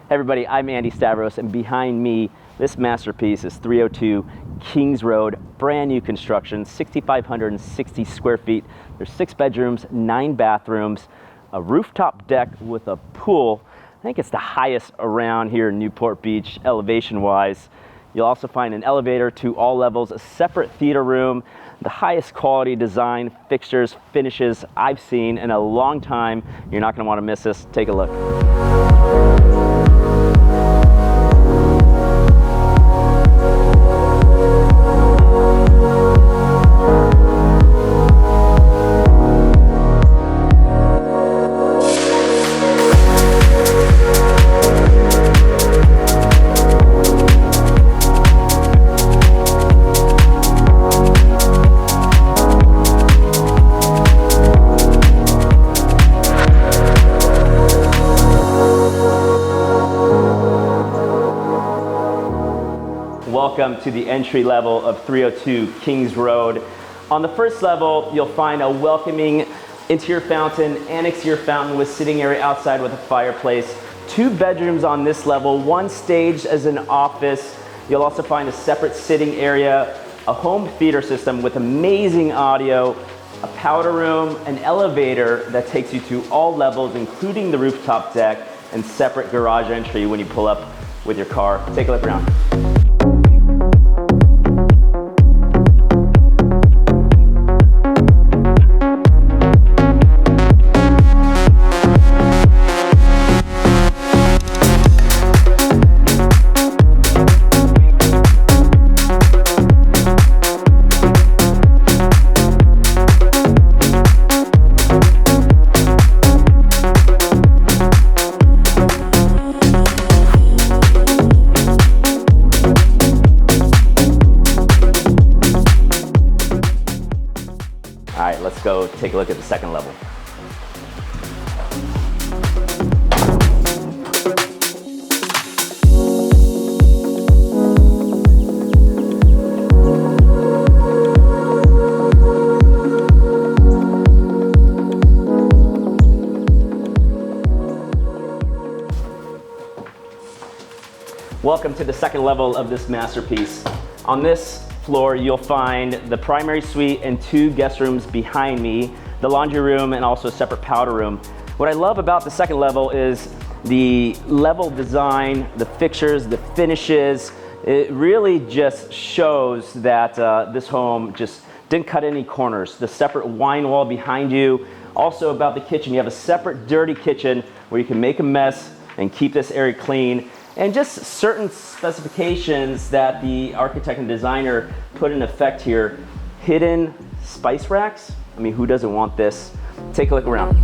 Hey everybody, I'm Andy Stavros, and behind me, this masterpiece is 302 Kings Road, brand new construction, 6,560 square feet. There's 6 bedrooms, 9 bathrooms, a rooftop deck with a pool. I think it's the highest around here in Newport Beach, elevation-wise. You'll also find an elevator to all levels, a separate theater room, the highest quality design, fixtures, finishes I've seen in a long time. You're not gonna wanna miss this. Take a look. Welcome to the entry level of 302 Kings Road. On the first level, you'll find a welcoming interior fountain and exterior fountain with sitting area outside with a fireplace. 2 bedrooms on this level, 1 staged as an office. You'll also find a separate sitting area, a home theater system with amazing audio, a powder room, an elevator that takes you to all levels, including the rooftop deck, and separate garage entry when you pull up with your car. Take a look around. All right, let's go take a look at the second level. Welcome to the second level of this masterpiece. On this floor, you'll find the primary suite and 2 guest rooms behind me, the laundry room, and also a separate powder room. What I love about the second level is the level design, the fixtures, the finishes. It really just shows that this home just didn't cut any corners. The separate wine wall behind you. Also about the kitchen, you have a separate dirty kitchen where you can make a mess and keep this area clean. And just certain specifications that the architect and designer put in effect here. Hidden spice racks. I mean, who doesn't want this? Take a look around.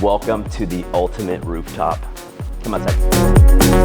Welcome to the ultimate rooftop. Come outside.